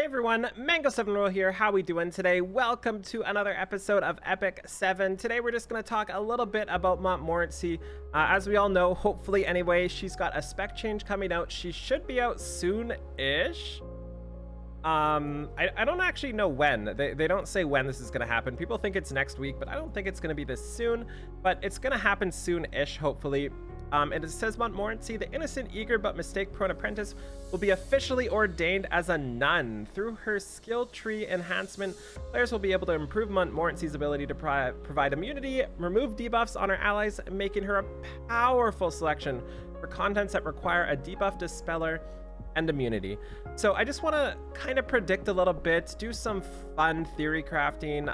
Hey everyone, Mango7Roll here. How we doing today? Welcome to another episode of Epic 7. Today we're just going to talk a little bit about Montmorency. As we all know, hopefully anyway, she's got a spec change coming out. She should be out soon-ish. I don't actually know when. They don't say when this is going to happen. People think it's next week, but I don't think it's going to be this soon. But it's going to happen soon-ish, hopefully. And it says Montmorency, the innocent, eager, but mistake-prone apprentice, will be officially ordained as a nun. Through her skill tree enhancement, players will be able to improve Montmorency's ability to provide immunity, remove debuffs on her allies, making her a powerful selection for contents that require a debuff dispeller and immunity. So I just want to kind of predict a little bit, do some fun theory crafting,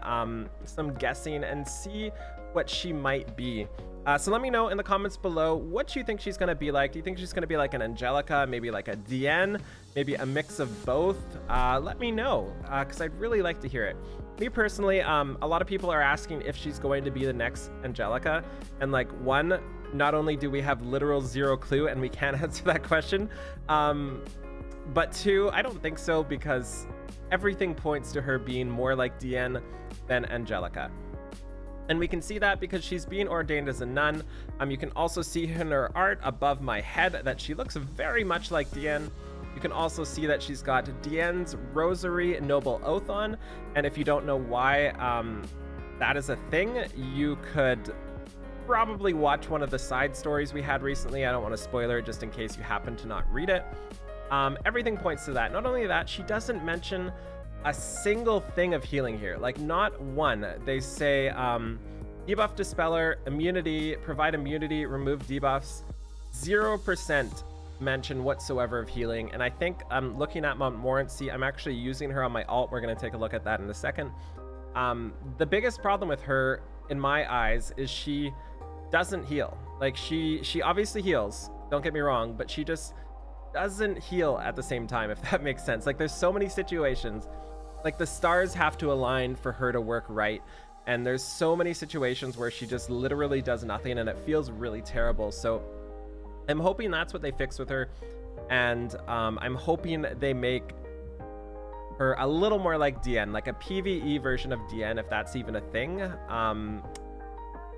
some guessing, and see what she might be. So let me know in the comments below what you think she's going to be like. Do you think she's going to be like an Angelica, maybe like a DN, maybe a mix of both? Let me know, because I'd really like to hear it. Me personally, a lot of people are asking if she's going to be the next Angelica. And like, one, not only do we have literal zero clue and we can't answer that question, but two, I don't think so, because everything points to her being more like DN than Angelica. And we can see that because she's being ordained as a nun. You can also see in her art above my head that she looks very much like Diane. You can also see that she's got Diane's Rosary Noble Oath on. And if you don't know why that is a thing, you could probably watch one of the side stories we had recently. I don't want to spoiler it just in case you happen to not read it. Everything points to that. Not only that, she doesn't mention a single thing of healing here, like not one. They say debuff dispeller, immunity, provide immunity, remove debuffs. 0% mention whatsoever of healing. And I think I'm looking at Montmorency, I'm actually using her on my alt. We're going to take a look at that in a second. The biggest problem with her in my eyes is she doesn't heal. Like she obviously heals, don't get me wrong, but she just doesn't heal at the same time, if that makes sense. Like there's so many situations, like the stars have to align for her to work right, and there's so many situations where she just literally does nothing and it feels really terrible. So I'm hoping that's what they fix with her, and I'm hoping they make her a little more like DN, like a PvE version of DN, if that's even a thing.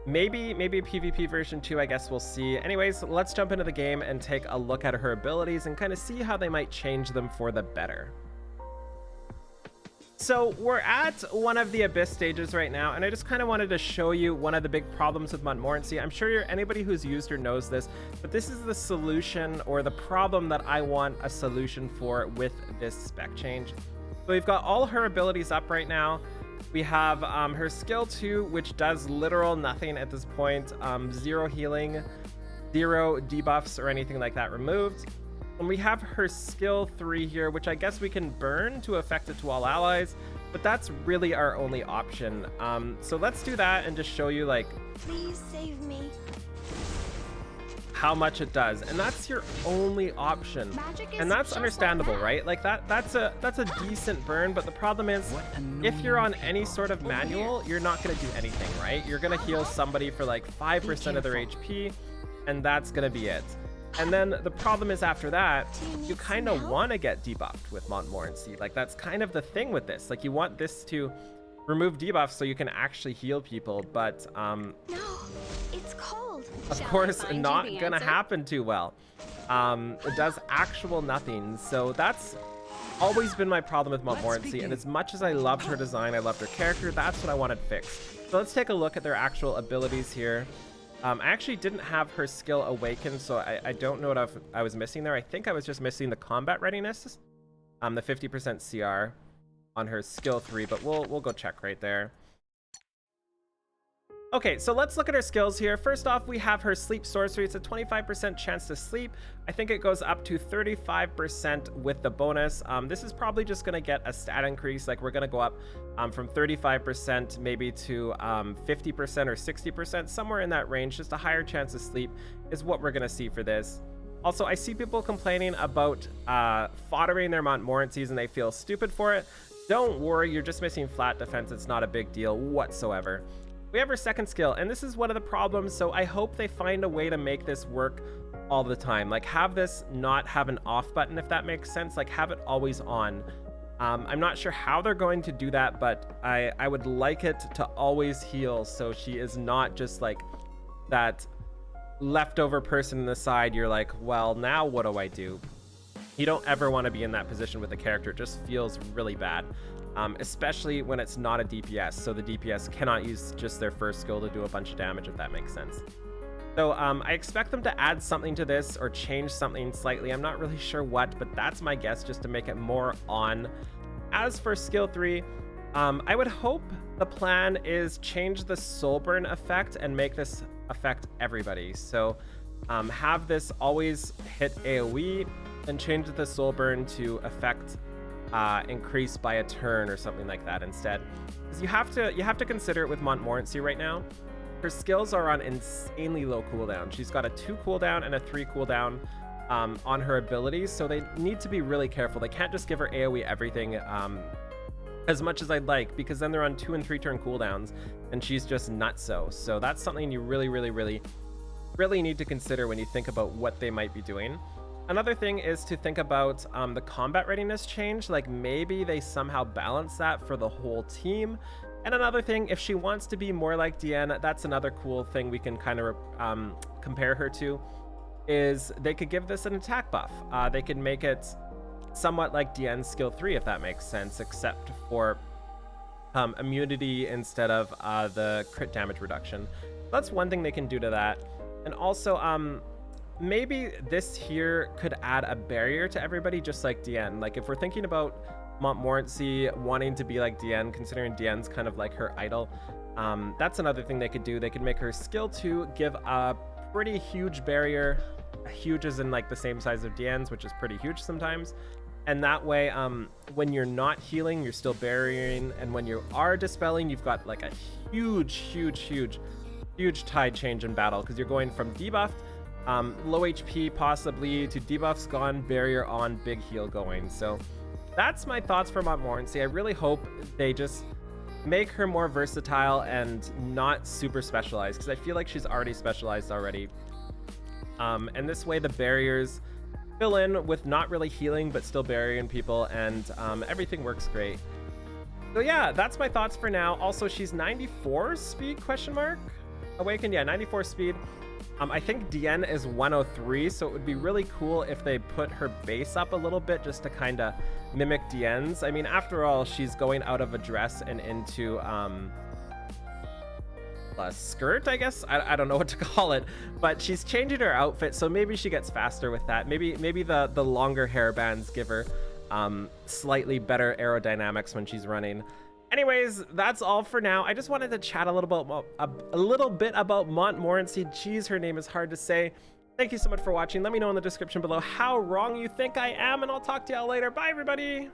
Maybe a PvP version too, I guess we'll see. Anyways, let's jump into the game and take a look at her abilities and kind of see how they might change them for the better. So we're at one of the Abyss stages right now, and I just kind of wanted to show you one of the big problems with Montmorency. I'm sure anybody who's used her knows this, but this is the solution or the problem that I want a solution for with this spec change. So we've got all her abilities up right now. We have her skill 2, which does literal nothing at this point. 0 healing, 0 debuffs or anything like that removed. And we have her skill 3 here, which I guess we can burn to affect it to all allies, but that's really our only option. So let's do that and just show you, like, please save me, how much it does. And that's your only option, and that's understandable, right? Like that's a decent burn, but the problem is if you're on any sort of manual, you're not going to do anything, right? You're going to heal somebody for like 5% of their HP, and that's going to be it. And then the problem is after that, you kind of want to get debuffed with Montmorency. Like that's kind of the thing with this. Like you want this to remove debuffs so you can actually heal people, but no, it's cold. of course not gonna happen too well. It does actual nothing. So that's always been my problem with Montmorency, and as much as I loved her design, I loved her character, that's what I wanted fixed. So let's take a look at their actual abilities here. I actually didn't have her skill awakened, so I don't know what I was missing there. I think I was just missing the combat readiness, the 50% CR on her skill 3, but we'll go check right there. Okay, so let's look at her skills here. First off, we have her sleep sorcery. It's a 25% chance to sleep. I think it goes up to 35% with the bonus. This is probably just going to get a stat increase. Like we're going to go up from 35% maybe to 50% or 60%, somewhere in that range. Just a higher chance of sleep is what we're going to see for this. Also, I see people complaining about foddering their Montmorencys and they feel stupid for it. Don't worry, you're just missing flat defense. It's not a big deal whatsoever. We have our second skill, and this is one of the problems, so I hope they find a way to make this work all the time. Like have this not have an off button, if that makes sense. Like have it always on. I'm not sure how they're going to do that, but I would like it to always heal, so she is not just like that leftover person in the side. You're like, well, now what do I do? You don't ever want to be in that position with a character. It just feels really bad, especially when it's not a DPS. So the DPS cannot use just their first skill to do a bunch of damage, if that makes sense. So I expect them to add something to this or change something slightly. I'm not really sure what, but that's my guess, just to make it more on. As for skill 3, I would hope the plan is change the soul burn effect and make this affect everybody. So have this always hit AoE and change the soul burn to affect increase by a turn or something like that instead. Because you have to consider it with Montmorency right now. Her skills are on insanely low cooldown. She's got a 2 cooldown and a 3 cooldown on her abilities, so they need to be really careful. They can't just give her AoE everything as much as I'd like, because then they're on 2 and 3 turn cooldowns, and she's just nutso. So that's something you really need to consider when you think about what they might be doing. Another thing is to think about the combat readiness change. Like maybe they somehow balance that for the whole team. And another thing, if she wants to be more like Diane, that's another cool thing we can kind of compare her to, is they could give this an attack buff. They could make it somewhat like Diane's skill 3, if that makes sense, except for immunity instead of the crit damage reduction. That's one thing they can do to that. And also, maybe this here could add a barrier to everybody, just like Diane. Like if we're thinking about Montmorency wanting to be like Diane, considering Diane's kind of like her idol, that's another thing they could do. They could make her skill 2 give a pretty huge barrier. Huge as in like the same size of Diane's, which is pretty huge sometimes. And that way, when you're not healing, you're still burying, and when you are dispelling, you've got like a huge tide change in battle, because you're going from debuffed, low HP possibly, to debuffs gone, barrier on, big heal going. So that's my thoughts for Montmorency. I really hope they just make her more versatile and not super specialized, because I feel like she's already specialized already. And this way the barriers fill in with not really healing, but still burying people, and everything works great. So yeah, that's my thoughts for now. Also, she's 94 speed, question mark? Awakened, yeah, 94 speed. I think Diane is 103, so it would be really cool if they put her base up a little bit just to kind of mimic Diane's. I mean, after all, she's going out of a dress and into a skirt, I guess. I don't know what to call it, but she's changing her outfit, so maybe she gets faster with that. Maybe the longer hair bands give her slightly better aerodynamics when she's running. Anyways, that's all for now. I just wanted to chat a little bit about Montmorency. Geez, her name is hard to say. Thank you so much for watching. Let me know in the description below how wrong you think I am, and I'll talk to y'all later. Bye, everybody.